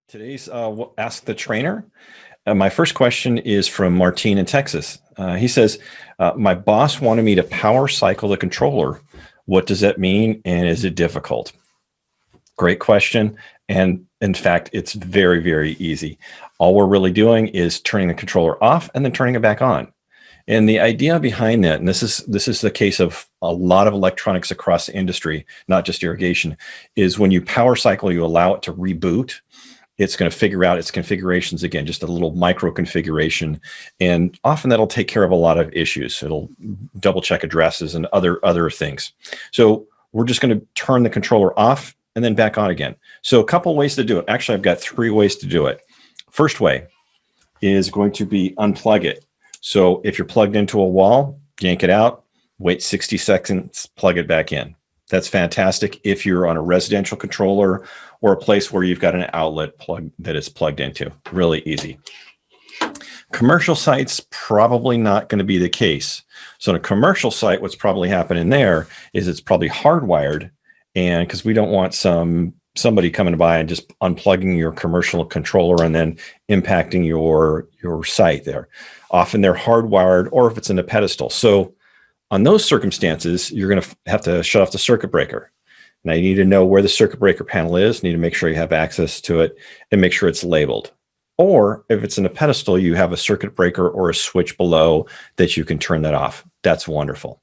Today's Ask the Trainer. My first question is from Martin in Texas. He says, my boss wanted me to power cycle the controller. What does that mean, and is it difficult? Great question. And in fact, it's very, very easy. All we're really doing is turning the controller off and then turning it back on. And the idea behind that, and this is the case of a lot of electronics across the industry, not just irrigation, is when you power cycle, you allow it to reboot. It's going to figure out its configurations again, just a little micro configuration. And often that'll take care of a lot of issues. It'll double check addresses and other things. So we're just going to turn the controller off and then back on again. So a couple ways to do it. Actually, I've got 3 ways to do it. First way is going to be unplug it. So if you're plugged into a wall, yank it out, wait 60 seconds, plug it back in. That's fantastic if you're on a residential controller or a place where you've got an outlet plug that is plugged into. Really easy. Commercial sites, probably not going to be the case. So in a commercial site, what's probably happening there is it's probably hardwired, and because we don't want somebody coming by and just unplugging your commercial controller and then impacting your site there. Often they're hardwired, or if it's in a pedestal. So on those circumstances, you're going to have to shut off the circuit breaker. Now you need to know where the circuit breaker panel is, you need to make sure you have access to it and make sure it's labeled. Or if it's in a pedestal, you have a circuit breaker or a switch below that you can turn that off. That's wonderful.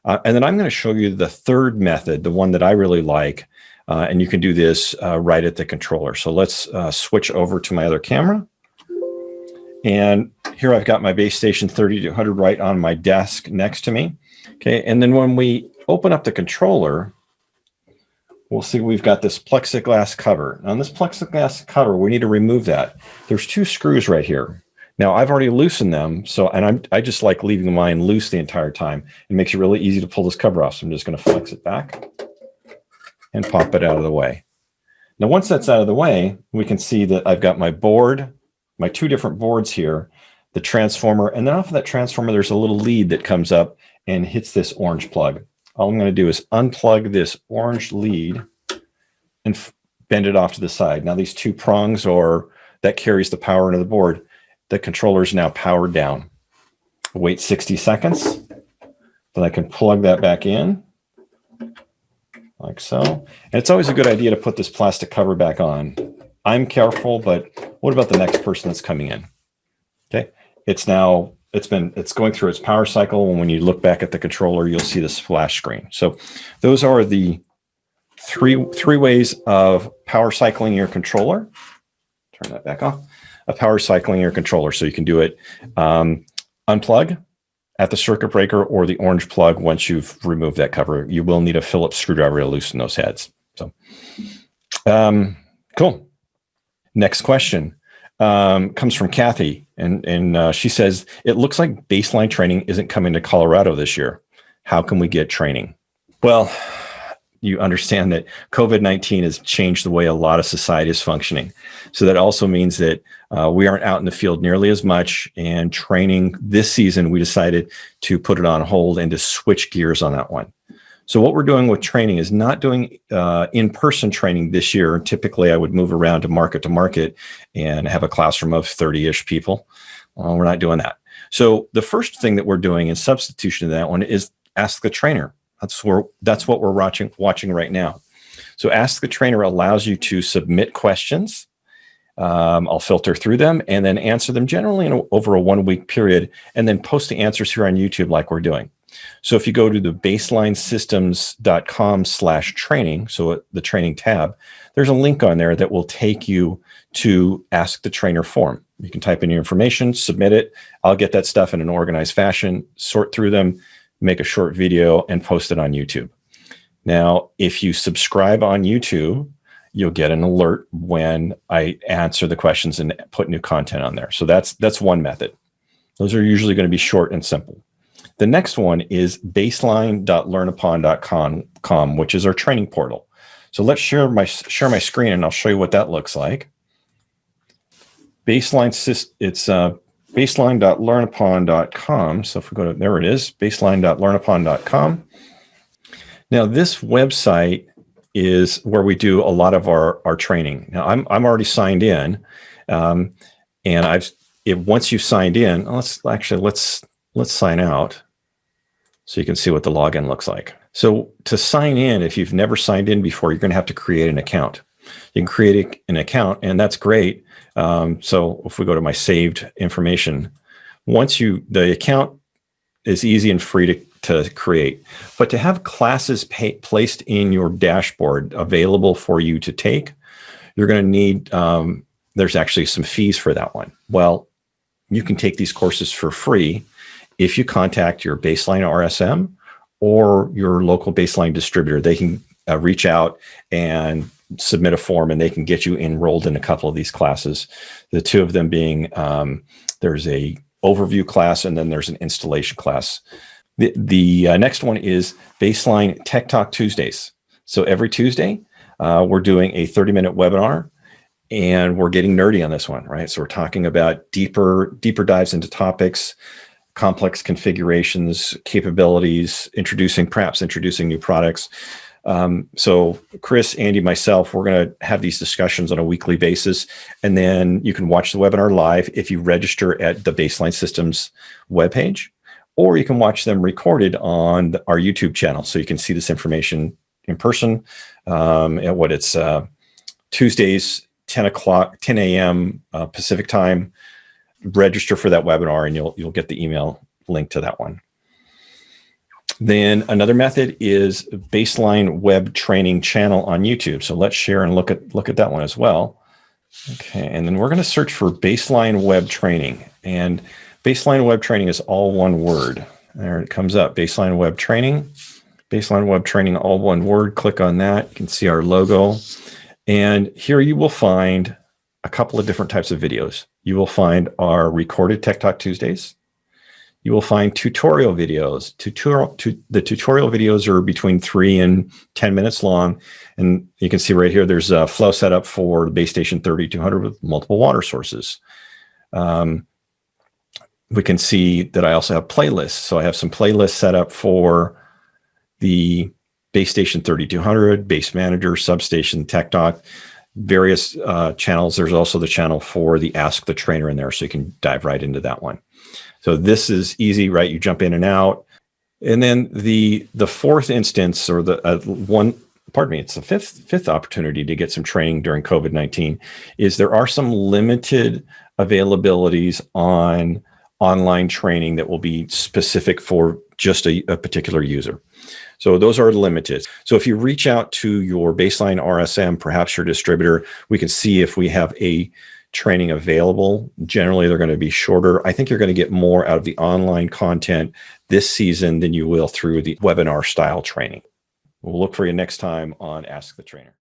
And then I'm going to show you the third method, the one that I really like. And you can do this right at the controller. So let's switch over to my other camera. And here I've got my base station 3200 right on my desk next to me. Okay, and then when we open up the controller, we'll see we've got this plexiglass cover. Now on this plexiglass cover, we need to remove that. There's 2 screws right here. Now I've already loosened them, and I just like leaving mine loose the entire time. It makes it really easy to pull this cover off. So I'm just going to flex it back and pop it out of the way. Now once that's out of the way, we can see that I've got my board, my 2 different boards here, the transformer, and then off of that transformer, there's a little lead that comes up and hits this orange plug. All I'm going to do is unplug this orange lead and bend it off to the side. Now these 2 prongs, or that carries the power into the board, the controller is now powered down. Wait 60 seconds, then I can plug that back in like so. And it's always a good idea to put this plastic cover back on. I'm careful, but what about the next person that's coming in? Okay, it's going through its power cycle, and when you look back at the controller, you'll see the splash screen. So those are the three ways of power cycling your controller. Turn that back off. Of power cycling your controller. So you can do it unplug at the circuit breaker or the orange plug. Once you've removed that cover, you will need a Phillips screwdriver to loosen those heads. So cool. Next question comes from Kathy, and she says, it looks like baseline training isn't coming to Colorado this year. How can we get training? Well, you understand that COVID-19 has changed the way a lot of society is functioning. So that also means that we aren't out in the field nearly as much, and training this season, we decided to put it on hold and to switch gears on that one. So what we're doing with training is not doing in-person training this year. Typically, I would move around to market and have a classroom of 30-ish people. We're not doing that. So the first thing that we're doing in substitution to that one is Ask the Trainer. That's what we're watching right now. So Ask the Trainer allows you to submit questions. I'll filter through them and then answer them generally over a 1-week period, and then post the answers here on YouTube like we're doing. So if you go to the baselinesystems.com/training, so the training tab, there's a link on there that will take you to Ask the Trainer form. You can type in your information, submit it. I'll get that stuff in an organized fashion, sort through them, make a short video, and post it on YouTube. Now, if you subscribe on YouTube, you'll get an alert when I answer the questions and put new content on there. So that's one method. Those are usually going to be short and simple. The next one is baseline.learnupon.com, which is our training portal. So let's share my screen, and I'll show you what that looks like. It's baseline.learnupon.com. So if we go to, there it is, baseline.learnupon.com. Now this website is where we do a lot of our training. Now, I'm already signed in, and once you've signed in, let's sign out so you can see what the login looks like. So to sign in, if you've never signed in before, you're going to have to create an account. You can create an account, and that's great. So if we go to my saved information, the account is easy and free to create, but to have classes placed in your dashboard available for you to take, you're going to need, there's actually some fees for that one. Well, you can take these courses for free if you contact your baseline RSM or your local baseline distributor. They can reach out and submit a form, and they can get you enrolled in a couple of these classes. The two of them being, there's a overview class, and then there's an installation class. The next one is Baseline Tech Talk Tuesdays. So every Tuesday, we're doing a 30-minute webinar, and we're getting nerdy on this one, right? So we're talking about deeper dives into topics, complex configurations, capabilities, introducing new products. So Chris, Andy, myself, we're going to have these discussions on a weekly basis, and then you can watch the webinar live if you register at the Baseline Systems webpage, or you can watch them recorded on our YouTube channel. So you can see this information in person at Tuesdays, 10 a.m. Pacific time. Register for that webinar, and you'll get the email link to that one. Then another method is Baseline Web Training channel on YouTube. So let's share and look at that one as well. Okay, and then we're going to search for Baseline Web Training, and Baseline Web Training is all one word. There it comes up, Baseline Web Training. Baseline Web Training, all one word. Click on that. You can see our logo, and here you will find a couple of different types of videos. You will find our recorded Tech Talk Tuesdays. You will find tutorial videos. The tutorial videos are between 3 and 10 minutes long. And you can see right here, there's a flow setup for the base station 3200 with multiple water sources. We can see that I also have playlists. So I have some playlists set up for the base station 3200, base manager, substation, tech talk, various channels. There's also the channel for the Ask the Trainer in there, so you can dive right into that one. So this is easy, right? You jump in and out. And then the fourth instance, or it's the fifth opportunity to get some training during COVID-19, is there are some limited availabilities on online training that will be specific for just a particular user. So those are limited. So if you reach out to your baseline RSM, perhaps your distributor, we can see if we have a training available. Generally, they're going to be shorter. I think you're going to get more out of the online content this season than you will through the webinar style training. We'll look for you next time on Ask the Trainer.